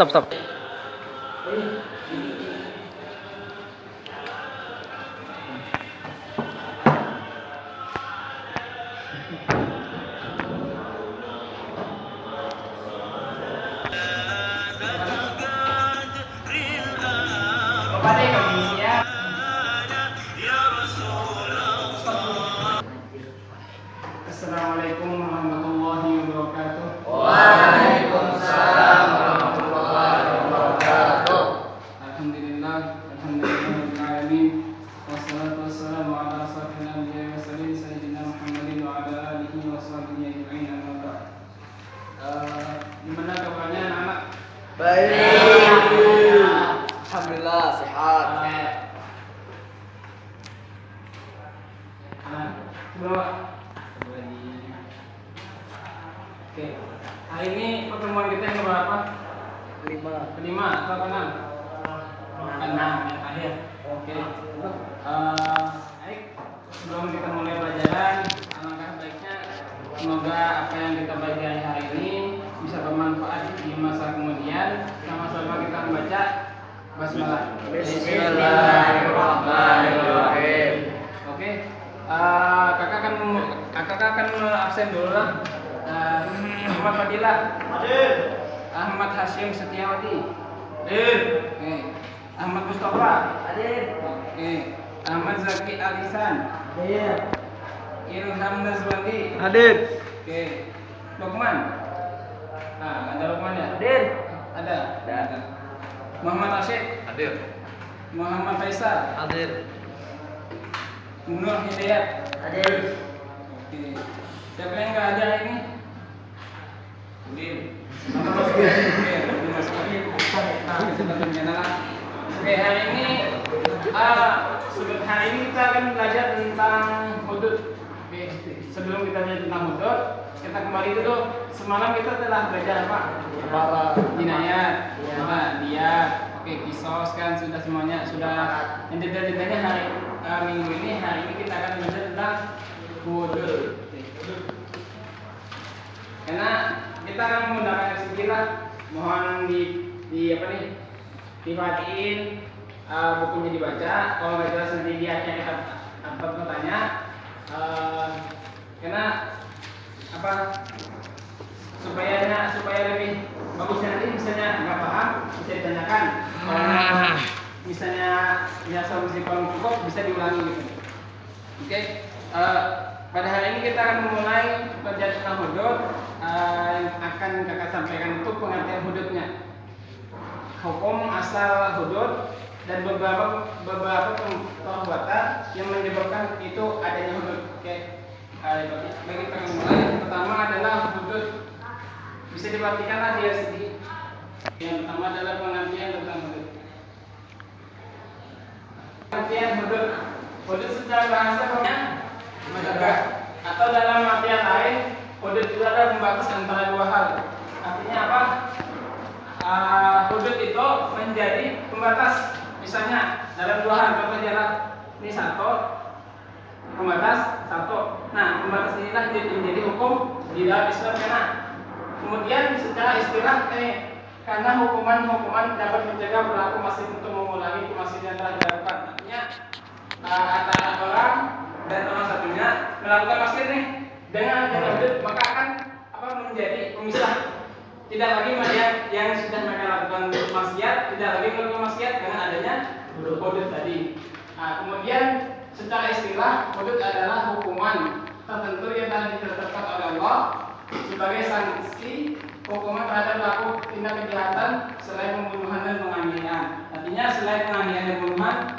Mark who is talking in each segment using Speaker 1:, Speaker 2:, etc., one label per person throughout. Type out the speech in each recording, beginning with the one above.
Speaker 1: stop.
Speaker 2: Assalamualaikum warahmatullahi wabarakatuh.
Speaker 3: Waalaikumsalam warahmatullahi wabarakatuh.
Speaker 2: Alhamdulillahirrahmanirrahim. Wassalatu wassalamu ala asyrafil anbiya'i wa mursalin sayyidina Muhammadin wa ala alihi wa sahbihi ajma'in, amma ba'd. Gimana kabarnya anak-anak?
Speaker 3: Baik. Alhamdulillah sehat.
Speaker 2: Oke, hari ini pertemuan kita yang keberapa? Kelima atau keenam? Keenam yang akhir. Oke. Baik, sebelum kita mulai pelajaran, alangkah baiknya semoga apa yang kita pelajari hari ini bisa bermanfaat di masa kemudian. Sama-sama kita membaca basmalah.
Speaker 3: Bismillahirrahmanirrahim.
Speaker 2: Oke. Kakak akan absen dulu lah. Ahmad Fadilah.
Speaker 4: Hadir.
Speaker 2: Ahmad Hashim Setiawati.
Speaker 4: Hadir.
Speaker 2: Oke. Ahmad Mustafa.
Speaker 3: Hadir.
Speaker 2: Oke. Ahmad Zaki Alisan.
Speaker 3: Hadir.
Speaker 2: Ilham Nazwandi.
Speaker 1: Hadir.
Speaker 2: Oke. Lukman. Ada Lukman ya?
Speaker 3: Hadir.
Speaker 2: Ada. Muhammad Rashid.
Speaker 4: Hadir.
Speaker 2: Muhammad Faisal.
Speaker 1: Hadir.
Speaker 2: Nur Hidayat.
Speaker 3: Hadir.
Speaker 2: Oke. Siapa yang nggak ada hari ini? Oke, hari ini hari ini kita akan belajar tentang hudud. Oke, sebelum kita belajar tentang hudud, kita kembali dulu. Semalam kita telah belajar apa? Jinayat, dia, oke, kisos kan sudah semuanya sudah. Yang detail-detailnya minggu ini, hari ini kita akan belajar tentang hudud. Karena kita akan menggunakan istilah, mohon diperhatiin, bukunya dibaca. Kalau nggak jelas nanti di akhirnya kita dapat bertanya. Karena apa? Supaya lebih bagusnya nanti misalnya nggak paham bisa ditanyakan. Kalau misalnya ya solusi kurang cukup bisa diulangi gitu. Oke. Pada hari ini kita akan memulai belajar tentang hudud. Yang akan kakak sampaikan itu pengertian hududnya, hukum asal hudud dan beberapa perbuatan yang menyebabkan itu adanya hudud. Oke, bagi kita mulai. Yang pertama adalah hudud. Bisa diperhatikanlah dia sedikit. Yang pertama adalah pengertian tentang hudud. Pengertian hudud. Hudud secara bahasa menegak, atau dalam artian lain hudud itu adalah pembatas antara dua hal. Artinya apa? Hudud itu menjadi pembatas. Misalnya dalam dua hal, contoh jarak ini satu, pembatas satu. Nah, pembatas inilah menjadi hukum di dalam Islam. Kemudian secara istilah karena hukuman dapat mencegah pelaku masih untuk mengulangi kemaksiatan yang telah dilakukan. Artinya antara orang dan orang satunya melakukan maksiat nih dengan hudud, maka akan menjadi pemisah. Tidak lagi yang sudah mereka lakukan maksiat, tidak lagi melakukan maksiat dengan adanya hudud tadi. Kemudian secara istilah hudud adalah hukuman tertentu yang telah ditetapkan oleh Allah sebagai sanksi hukuman terhadap pelaku tindak kejahatan selain pembunuhan dan penganiayaan. Artinya selain penganiayaan dan pembunuhan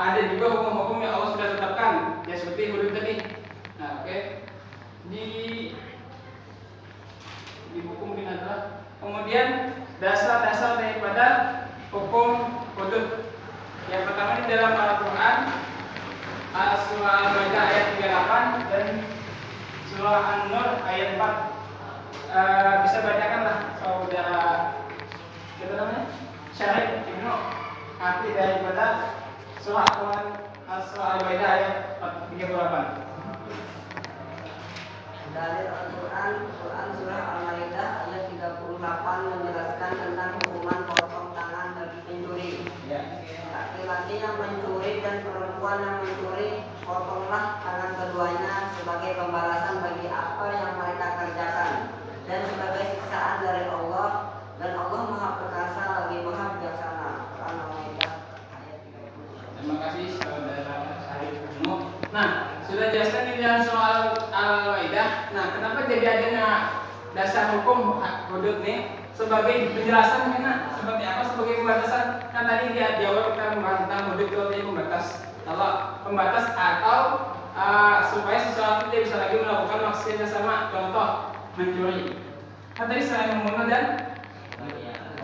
Speaker 2: ada juga hukum-hukum yang Allah sudah tetapkan, ya seperti hudud tadi. Nah, oke. Di buku mungkin adalah kemudian dasar-dasar daripada hukum hudud. Yang pertama di dalam Al-Quran, surah Al-Maidah ayat 38 dan surah An-Nur ayat 4. Bisa bacakanlah saudara kita namanya Syarif Ibnu arti daripada surah Al-Maidah ayat 38.
Speaker 1: Dalil Al-Quran, Quran Surah Al-Maidah ayat 38 menjelaskan tentang hukuman potong tangan bagi pencuri. Laki-laki yang mencuri dan perempuan yang mencuri, potonglah tangan keduanya sebagai pembalasan bagi apa yang mereka kerjakan dan sebagai siksaan dari Allah, dan Allah Maha Perkasa lagi Maha Bijaksana. Quran Al-Maidah ayat 30.
Speaker 2: Terima kasih saudara Syarif Umum. Nah, sudah jelaskan di dalam soal Al-Maidah. Nah, kenapa jadi adanya dasar hukum hudud nih sebagai penjelasan karena seperti apa sebagai pembatasan? Kan tadi dia di awal kita membahas tentang hudud itu artinya pembatas. Kalau pembatas atau supaya sesuatu tidak bisa lagi melakukan maksudnya sama, contoh mencuri. Kan tadi selain membunuh dan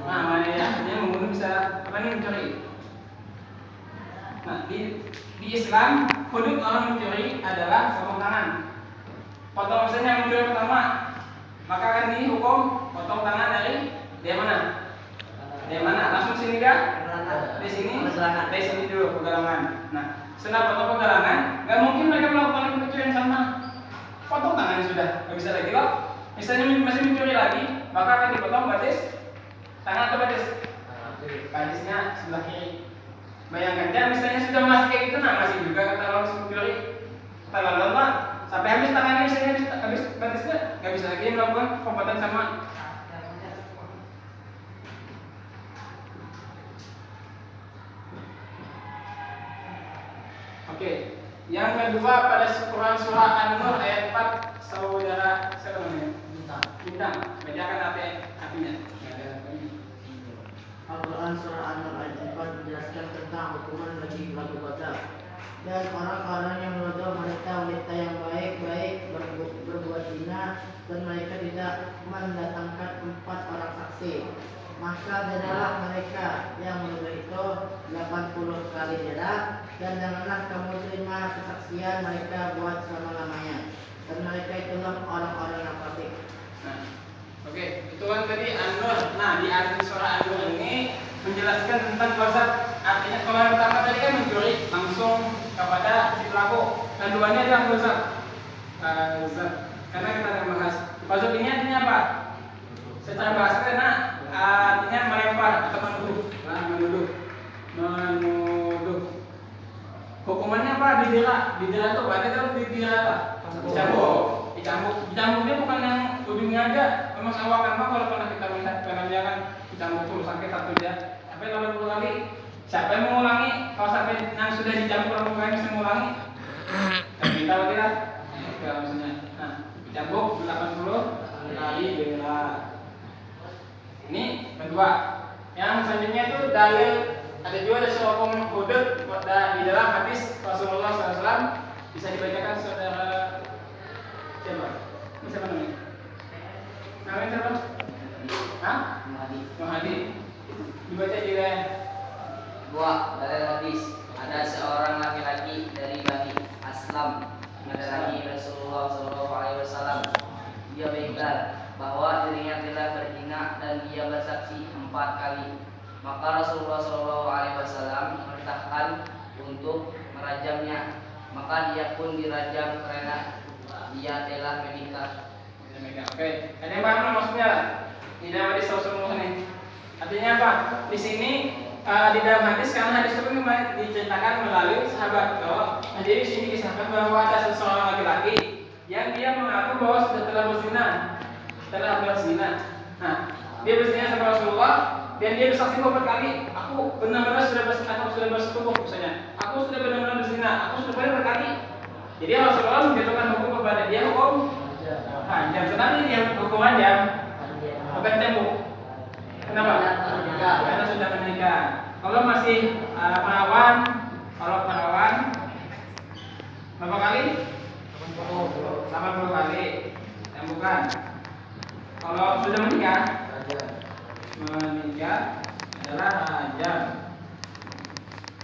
Speaker 2: mana ya, artinya membunuh bisa apa nih mencuri. Nah, di Islam hudud orang mencuri adalah potong tangan. Potong misalnya mencuri pertama, maka akan dihukum potong tangan dari mana? Dari mana? Langsung sini kah? Di sini? Dari sini dulu pegangan. Nah, setelah potong pegangan, nggak mungkin mereka melakukan pencurian sama. Potong tangan sudah, nggak bisa lagi loh. Misalnya masih mencuri lagi, maka akan dipotong batis tangan atau batis? Batisnya sebelah kiri. Bayangkan, dan misalnya sudah masih kayak gitu, nah masih juga kata orang mencuri tangan lama sampai habis tangannya, misalnya habis batisnya, nggak bisa lagi melakukan perbuatan sama. Oke, yang kedua pada Quran surah An-Nur ayat 4, saudara siapa namanya? Bintang. Bacakan artinya.
Speaker 4: Al-Quran Surah An-Nur ayat 4 menjelaskan tentang hukuman bagi pelaku qatl dan orang-orang yang menuduh wanita yang baik-baik berbuat zina dan mereka tidak mendatangkan 4 orang saksi, maka jadilah mereka yang menuduh itu 80 kali jeda, dan janganlah kamu terima kesaksian mereka buat selama-lamanya, dan mereka itulah orang-orang yang fasik.
Speaker 2: Nah, oke, itu kan tadi An-Nur. Nah, di arti surah An-Nur ini menjelaskan tentang qazaf. Artinya kalau yang pertama tadi kan mencuri langsung kepada si pelaku, dan duanya adalah qazaf. Karena kita akan bahas qazaf ini artinya apa? Secara bahasa karena artinya melempar atau menuduh. Nah, menuduh. Hukumannya apa? Didera itu berarti kan didera apa? Dicambuk dia bukan yang ujungnya aja. Memang awal kan kalau pernah kita melihat filmnya kan dicambuk tuh sampai 1 jam, sampai 80 kali. Siapa yang mengulangi? Kalau sampai yang sudah dicambuk 80 kali bisa mengulangi? Kita tidak. Oke, maksudnya. Nah, dicambuk 80 kali dera. Ini kedua. Yang selanjutnya itu dalil, ada juga ada hukum hudud di dalam hadis Rasulullah SAW. Bisa dibacakan saudara siapa? Ini siapa namanya? Namanya siapa? Hah? Muhadi. Dibaca juga.
Speaker 3: Buah dari hadis, ada seorang laki-laki dari Bani Aslam mendatangi Rasulullah SAW. Dia beikrar bahwa dirinya telah berzina dan dia bersaksi 4 kali. Maka Rasulullah SAW memerintahkan untuk merajamnya. Maka dia pun dirajam karena dia telah menikah.
Speaker 2: Oke, ada yang paham maksudnya? Di dalam hadis Rasulullah ini. Artinya apa? Di sini di dalam hadis, karena hadis itu diceritakan melalui sahabat. Jadi di sini disahkan bahwa ada seseorang laki-laki yang dia mengaku bahwa telah berzina. Nah, dia berzina sama Rasulullah dan dia bersaksi 4 kali. Aku benar-benar sudah bersetubuh misalnya. Aku sudah benar-benar berzina. Aku sudah benar berkali. Jadi Rasulullah menjatuhkan hukum kepada dia hukum jam. Sebenarnya dia hukum jam, bukan tembok. Kenapa? Karena sudah menikah. Kalau masih perawan berapa kali? 80 kali. Tembukan. Kalau sudah menikah adalah rajam.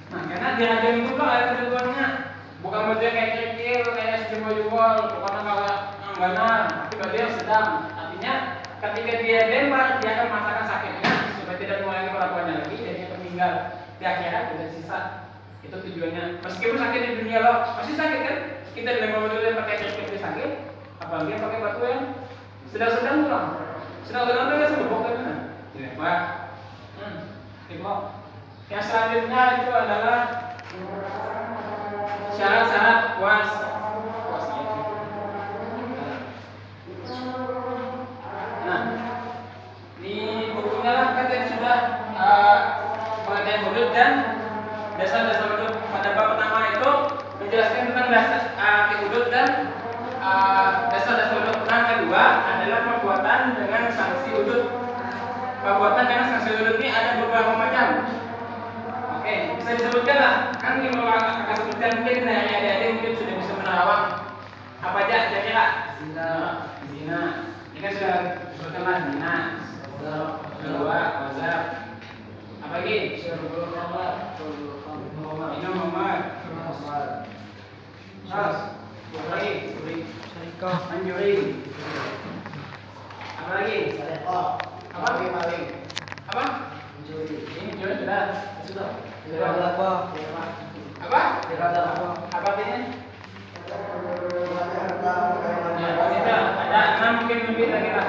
Speaker 2: Nah, karena dirajam itu kan ada ketentuannya. Bukan berarti kayak kecil, kayak jebol-jebol, bukan kalau benar, tapi dia sedang. Artinya ketika dia lempar, dia akan merasakan sakitnya supaya tidak mengulangi perlakuannya lagi dan dia meninggal di akhirat tidak sisa. Itu tujuannya. Meskipun sakit di dunia loh, masih sakit kan? Kita dilempar dulu pakai kecil sakit, Apalagi pakai batu yang sedang-sedang tulang. Sedang-sedang itu kan sebebok kan? Ya, Pak. Iqbal. Yang selanjutnya itu adalah syarat-syarat puas. Nah, di bukunya lah kan tadi sudah pengertian hudud dan dasar-dasar hudud. Pada bab pertama itu menjelaskan tentang dasar hudud dan dasar-dasar hudud. Yang kedua adalah perbuatan dengan sanksi hudud. Perbuatan dengan sanksi hudud ini ada beberapa macam. Oke, bisa disebutkan lah. Kan ini mau akan sebutkan mungkin adik-adik mungkin sudah bisa menerawang apa aja kira-kira. Zina. Ini kan sudah disebutkan lah zina. Kedua, wazab. Apa lagi? Minum homer. Terus, apa lagi? Mencuri. Apa lagi? Apa? Apa? Ini mencuri sudah. Apa? Apa artinya? Ya, kita ada 6 mungkin lebih lagi lah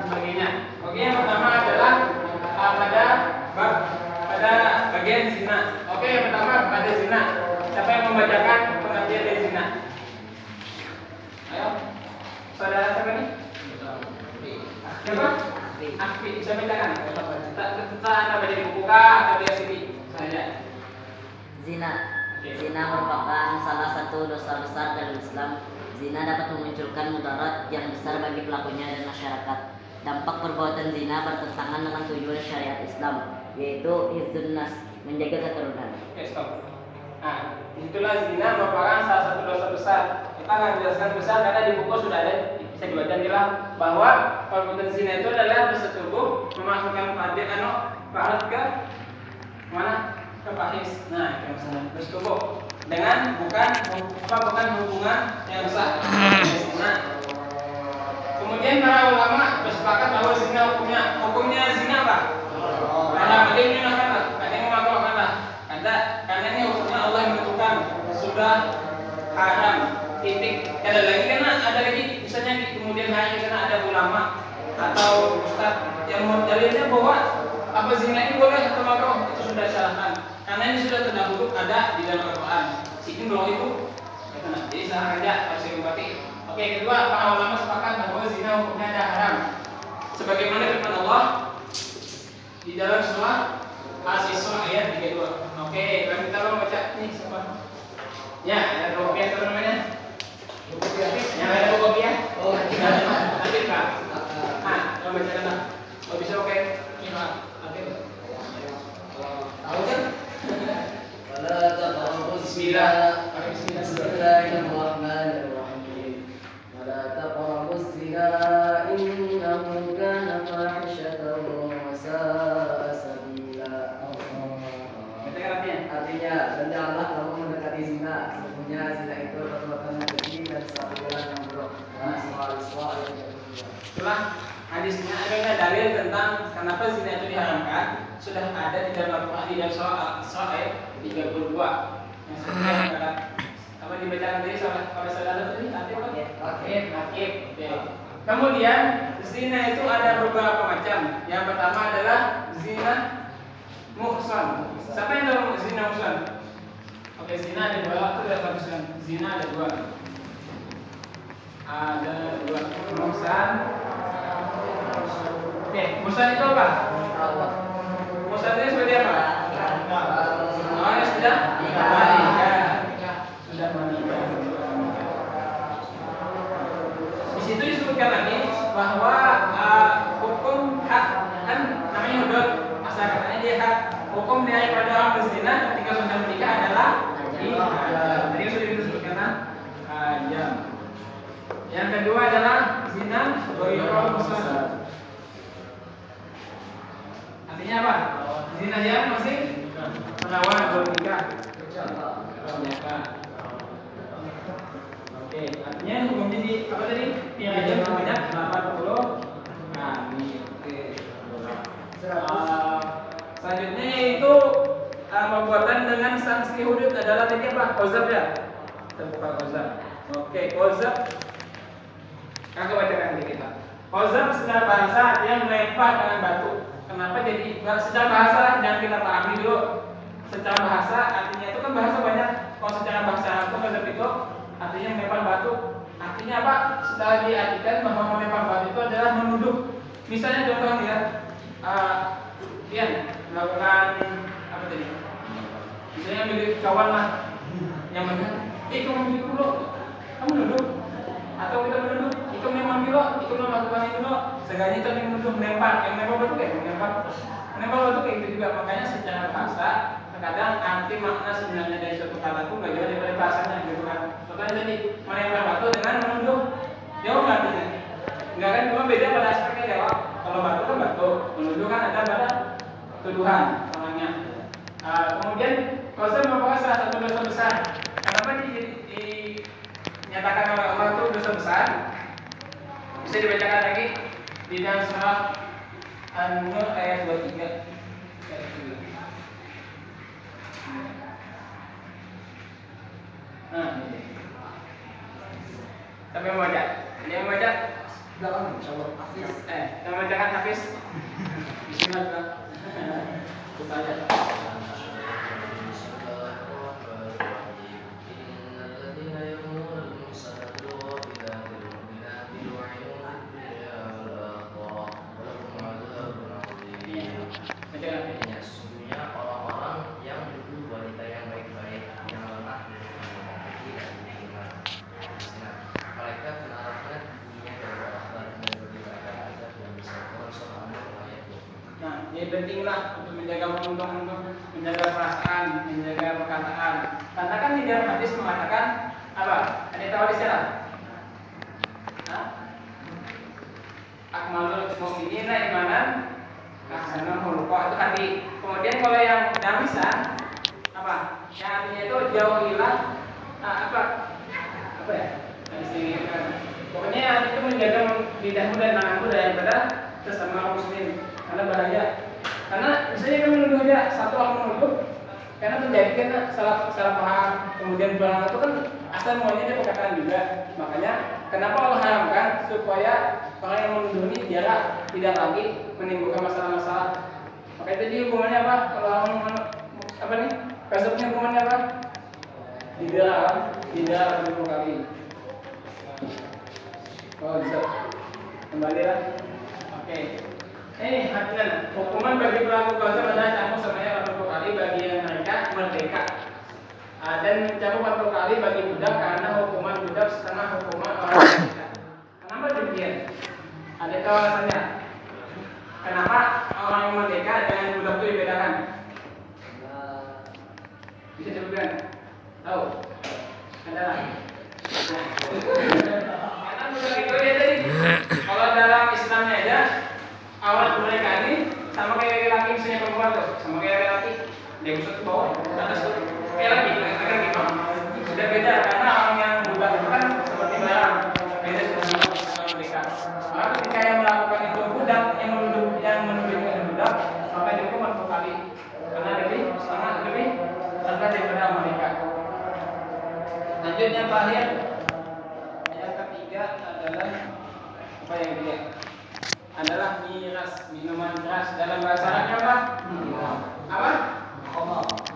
Speaker 2: sebagainya. Oke, yang pertama adalah pada bagian zina. Oke, yang pertama pada zina. Siapa yang membacakan pengertian dari zina? Ayo, saudara siapa nih? Siapa? Akfi, bisa bacakan? Kita anda baca di buku kah atau di sini? Saja.
Speaker 5: Zina. Zina merupakan salah satu dosa besar dalam Islam. Zina dapat memunculkan mudarat yang besar bagi pelakunya dan masyarakat. Dampak perbuatan zina bertentangan dengan tujuan syariat Islam, yaitu hifdzun nas, menjaga keturunan.
Speaker 2: Oke, stop. Nah, itulah zina merupakan salah satu dosa besar. Kita akan menjelaskan besar karena di buku sudah ada, bisa dibaca lah bahwa perbuatan zina itu adalah bersetubuh memasukkan pahat ke mana? Ke fahis. Nah, yang sana bersetubuh dengan bukan hubungan yang sah. Nah, kemudian para ulama bersepakat bahwa zina hukumnya zina apa? Karena ada yang mengatakan, ada yang mengatakan karena ini hukumnya Allah yang menentukan sudah haram titik. Ada lagi misalnya di kemudian hari karena ada ulama atau ustaz yang dalilnya bahwa apa zina ini boleh atau makruh itu sudah syaratan. Karena ini sudah terdahulu ada di dalam Al-Quran. Sikin bahwa itu jadi sah saja harus diobati. Oke, kedua para ulama sepakat bahwa zina hukumnya ada haram. Sebagaimana firman Allah di dalam surah Al-Isra ayat 32. Oke, kami kita mau baca nih siapa? Ya, ada kopiah apa namanya? Yang ada kopiah? Oh, nanti Pak. Nah, kalau baca kan? Oh bisa oke. Ini Pak. Tahu kan?
Speaker 3: Bismillahirrahmanirrahim. Wala taqrabuz zina innahu kana fahishatan wa sa'a sabila. Artinya, dan janganlah kamu mendekati zina. Sesungguhnya zina itu perbuatan yang keji dan satu jalan yang buruk.
Speaker 2: Setelah hadisnya ada dalil tentang kenapa zina itu diharamkan sudah ada di dalam Al-Quran di dalam surah ayat 32 yang sudah apa dibacakan tadi pada saudara tadi Akib. Kemudian zina itu ada beberapa macam. Yang pertama adalah zina muhsan. Siapa yang tahu zina muhsan? Oke, zina ada dua. Itu sudah bagusan. Zina ada dua. Muhsan. Oke, muhsan itu apa? Muhsan itu seperti apa? Orang yang sudah menikah. Di situ disebutkan lagi bahwa hukum hak kan namanya hudud, asal katanya dia hak. Hukum daripada orang berzina ketika sudah menikah adalah tadi sudah disebutkan jam. Yang kedua adalah zina ghairul muhsan. Artinya apa? Zina yang masih melawan belum nikah. Oke, artinya hukumnya di apa tadi? Pidana sebanyak 80 kali. Oke. Selanjutnya yaitu perbuatan dengan sanksi hudud adalah tadi apa? Qazaf ya. Kita buka qazaf. Oke, qazaf Kakak bacakan di kita. Qazaf secara bahasa artinya melempar dengan batu. Kenapa jadi secara bahasa jangan kita pahami dulu. Secara bahasa artinya itu kan bahasa banyak. Kalau secara bahasa itu qazaf itu artinya melempar batu. Artinya apa? Setelah diartikan bahwa melempar batu itu adalah menuduh. Misalnya contoh ya, Ian melakukan apa tadi? Misalnya milik kawan lah yang mana? Kamu milik dulu, kamu duduk. Atau kita menuduh, itu memang bilo, itu melakukan itu lo. Seenggaknya itu yang menuduh melempar, yang melempar batu kayak melempar batu kayak gitu juga. Makanya secara bahasa terkadang arti makna sebenarnya dari suatu kata itu nggak jauh dari bahasanya gitu kan. Contohnya tadi melempar batu dengan menuduh, jauh nggak artinya? Nggak kan, cuma beda pada aspeknya jawab. Kalau batu kan batu, menuduh kan ada pada tuduhan orangnya. Kemudian qazaf merupakan salah satu dosa besar. Kenapa dinyatakan oleh Allah itu dosa besar? Bisa dibacakan lagi di dalam surah An-Nur ayat 23. Nah, siapa yang baca? Dia yang baca?
Speaker 4: Dalam insyaallah Hafiz.
Speaker 2: Yang bacakan Hafiz. Bismillah. Kita aja.
Speaker 3: Sesungguhnya orang-orang yang menuduh wanita yang baik-baik yang lemah dari laki dan beriman berzina, mereka kena laknat di dunia dan di akhirat, dan bagi mereka azab yang besar. Surah An-Nur ayat 20.
Speaker 2: Nah, ini pentinglah untuk menjaga untung, menjaga perasaan, menjaga perkataan. Karena kan di dalam hadis mengatakan apa? Ada tahu di sana? Akmalul mu'minina imanan ahsanul khuluqa, itu hati. Kemudian kalau yang damisan apa? Yang artinya itu jauhilah apa ya? Pokoknya itu menjaga lidahmu dan tanganmu daripada sesama muslim, karena bahaya. Karena misalnya kami menuduh aja satu orang menuduh, karena terjadi kan salah paham, kemudian belakang itu kan asal mulanya dia perkataan juga. Makanya kenapa Allah haramkan supaya orang yang menuduh ini dia tidak lagi menimbulkan masalah-masalah. Makanya tadi hukumannya apa? Kalau orang apa nih? Kasusnya hukumannya apa? Tidak 10 kali. Oh, bisa. Kembalilah. Oke. Hatian. Hukuman bagi pelaku qazaf adalah cambuk sebanyak 80 kali bagi yang mereka merdeka. Dan cambuk 40 kali bagi budak, karena hukuman budak setengah hukuman orang merdeka. Kenapa demikian? Ada tahu alasannya? Kenapa orang yang merdeka dengan budak itu dibedakan? Bisa disebutkan? Tahu? Ada lagi? Karena budak itu ya tadi, kalau dalam Islamnya aja awal mereka ini sama kayak laki-laki, misalnya perempuan tuh, sama kayak laki-laki, dia bisa ke bawah, ke atas tuh, kayak laki-laki sudah beda, karena orang yang budak itu kan seperti barang, beda seperti orang merdeka. Maka ketika yang melakukan itu budak, yang menuduhnya budak, maka dihukum 40 kali, karena setengah lebih daripada mereka. Lanjutnya terakhir, yang ketiga adalah apa yang ketiga? Adalah miras, minuman keras. Dalam bahasa Arabnya apa? Apa?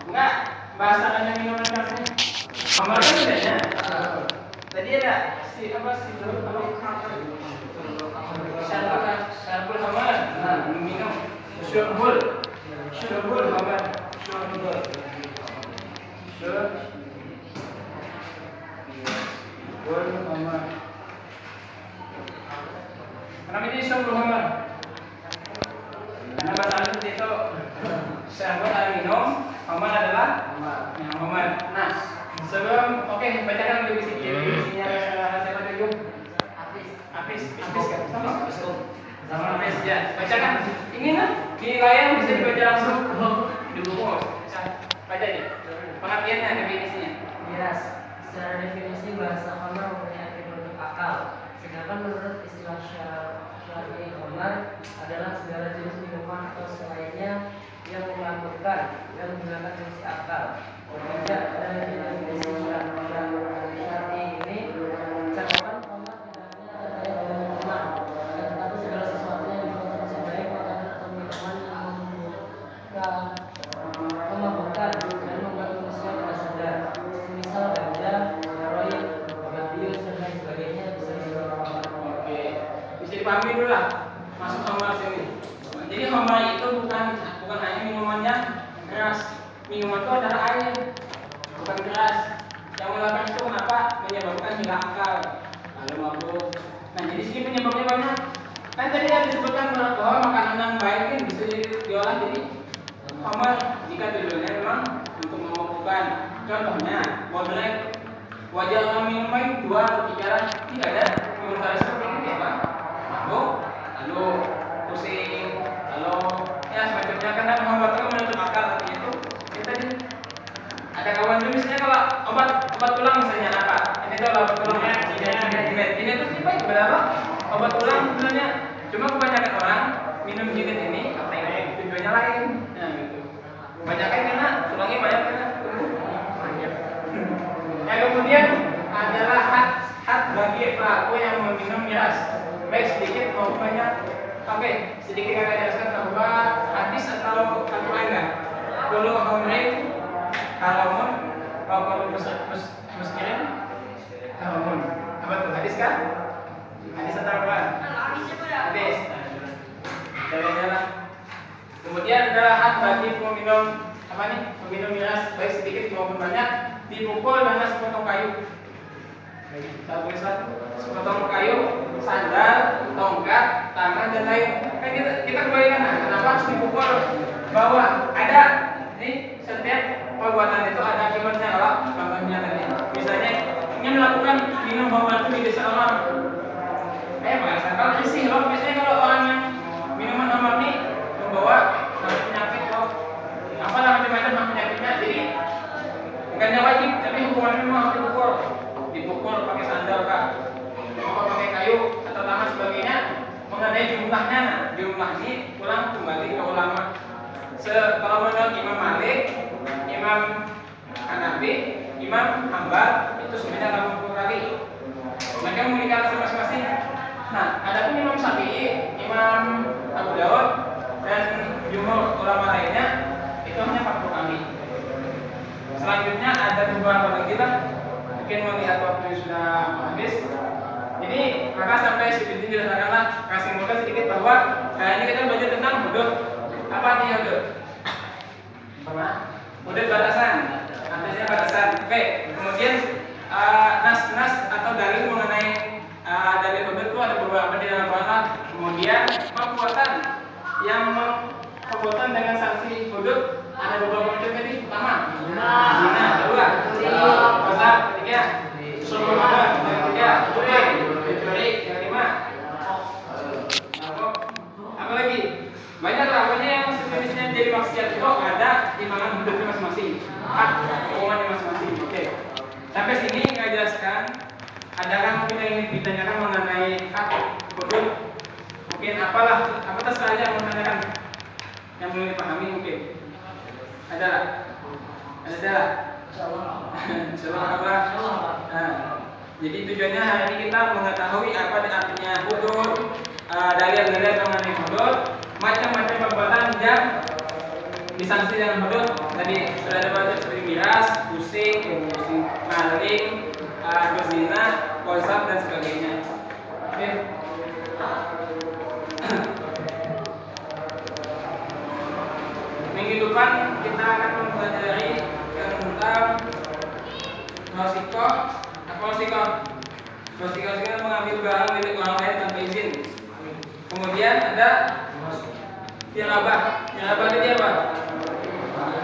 Speaker 2: Enggak, bahasa Arabnya minuman kerasnya khamar kan bedanya. Tadi ada syarbul khamar. Minum syurbul khamar. Kenapa ini syurbul khamar? Karena bahasa Arab itu syarbul adalah minum, khamar adalah khamar. Nah, sebelum bacakan dulu definisinya siapa dulu? Hafiz kan? Sama Hafiz ya. Bacakan. Ini lah di layar bisa dibaca langsung di buku. Baca aja. Pengertiannya, definisinya.
Speaker 6: Miras. Secara definisi bahasa khamar mempunyai arti produk akal. Sedangkan menurut istilah syar'i khamar adalah segala jenis minuman atau selainnya yang memabukkan dan menggunakan fungsi akal. Tidak dari definisi syar'i ini cakupan khamar tidak hanya
Speaker 2: lain, bukan keras. Yang melakukan itu kenapa? Menyebabkan hilang akal, lalu mabuk. Nah, jadi sini penyebabnya banyak. Kan tadi yang disebutkan bahwa makanan yang baik ini bisa diolah jadi khamar jika tujuannya memang untuk memabukkan. Contohnya, bodoh wajah orang minum baik 2 atau 3 orang tidak ada minum keras seperti ini apa? Mabuk, lalu pusing, lalu ya semacamnya karena membuatkan menutup akal tadi itu. Tadi ada kawan tuh misalnya kalau obat tulang misalnya apa? Ini tuh obat tulangnya ini tuh sih baik berapa? Obat tulang sebenarnya cuma kebanyakan orang minum jinet ini tujuannya lain. Nah gitu. Banyak karena tulangnya banyak karena banyak. Yang kemudian adalah hak bagi pelaku yang meminum miras, baik sedikit maupun banyak. Oke, sedikit akan jelaskan bahwa hadis atau kata lain dulu khamrin kalamun kalau muskirin kalamun apa tuh hadis kan? Hadis atau apa? Hadis. Jalan-jalan. Kemudian adalah hak bagi peminum apa nih? Peminum miras baik sedikit maupun banyak dipukul dengan sepotong kayu. Sepotong kayu, sandal, tongkat, tangan dan lain. Kan kita kembalikan kenapa harus dipukul? Bahwa ada ini setiap perbuatan itu ada akibatnya kalau contohnya tadi. Misalnya ingin melakukan minum bawaan itu di desa orang. Kalau isi loh, biasanya kalau orang yang minuman khamar ini membawa penyakit loh. Apalah macam-macam penyakitnya. Jadi bukannya wajib, tapi hukumannya memang harus dipukul pakai sandal kak, dipukul pakai kayu atau tangan sebagainya. Mengenai jumlahnya, jumlah ini pulang kembali ke ulama. Kalau menurut Imam Malik, Imam Hanafi, Imam Hambal itu sebenarnya 80 kali. Mereka memiliki alasan masing-masing. Nah, adapun Imam Syafi'i, Imam Abu Dawud dan jumhur ulama lainnya itu hanya 40 kali. Selanjutnya ada beberapa lagi lah. Mungkin melihat waktu sudah habis. Jadi maka sampai seperti dijelaskanlah kasih mudah sedikit bahwa ini kita belajar tentang hudud. Apa artinya hudud? Hudud batasan. Artinya batasan. Oke. Kemudian nas atau dalil mengenai dalil hudud itu ada beberapa di dalam Al-Quran. Kemudian perbuatan yang perbuatan dengan sanksi hudud ada beberapa macam tadi. Pertama, zina, kedua, dosa, ketiga, sumpah yang ketiga, mencuri, yang kelima, apa lagi? Banyak lah, pokoknya yang sejenisnya jadi maksiat itu ada timbangan hududnya masing-masing, hak hukumannya masing-masing. Oke. Sampai sini saya jelaskan. Adakah mungkin yang ingin ditanyakan mengenai hak hudud? Mungkin apa saja yang menanyakan yang belum dipahami mungkin. Ada. Insyaallah. Jadi tujuannya hari ini kita mengetahui apa artinya hudud, dalil-dalil mengenai hudud, macam-macam perbuatan yang disanksi dengan hudud. Tadi sudah ada banyak seperti miras, pusing, maling, berzina, qazaf dan sebagainya. Oke. Minggu depan kita akan mempelajari tentang Wasiko mengambil barang milik orang lain tanpa izin. Kemudian ada tirabah itu apa?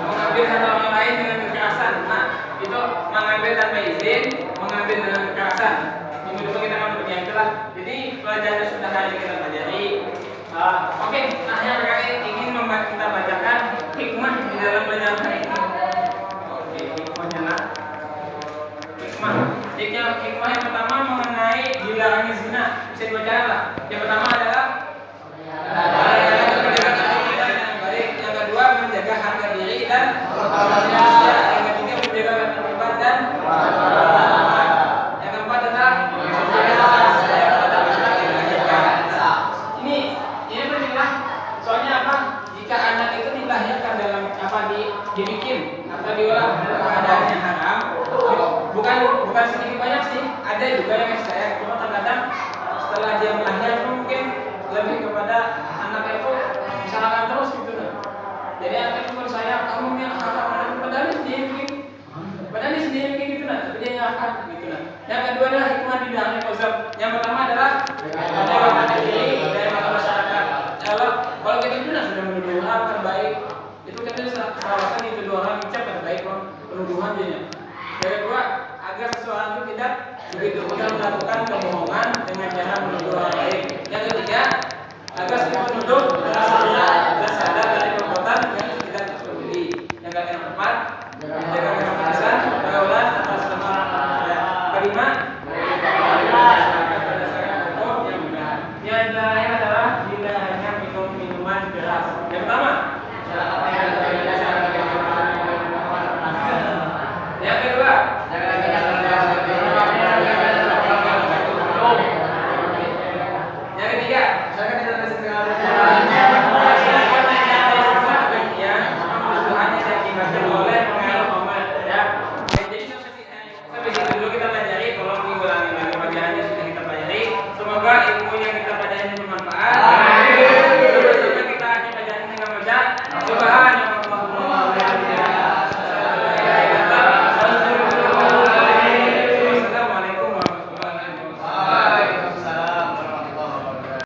Speaker 2: Mengambil harta orang lain dengan kekerasan. Nah, itu mengambil tanpa izin, mengambil dengan kekerasan. Minggu depan kita akan belajar itulah. Jadi pelajaran sudah hari ini kita pelajari. Oke, akhirnya kali ingin kita bacakan hikmah di dalam pelajaran hari ini. Oke, hikmahnya lah. Hikmah yang pertama mengenai dilarangnya zina. Bisa dibacakan lah. Yang pertama adalah yang kedua menjaga harga diri dan yang ketiga menjaga ketertiban dan yang keempat adalah ini pentinglah. Soalnya apa? Jika anak itu dilahirkan dalam dibikin atau diolah dalam keadaannya haram, bukan sedikit banyak sih, ada juga yang saya cuma terkadang setelah dia melahirkan mungkin lebih kepada anaknya itu misalkan terus gitu. Jadi anak itu saya kamu yang haram padahal dia bikin Karena ini dari mata masyarakat. Kalau kita itu sudah menuduh orang terbaik, itu kita salahkan dituduh orang dicap terbaik penuduhan jadinya. Yang kedua, agar seseorang itu tidak begitu mudah melakukan kebohongan dengan cara menuduh orang lain. Yang ketiga, agar si penuduh merasa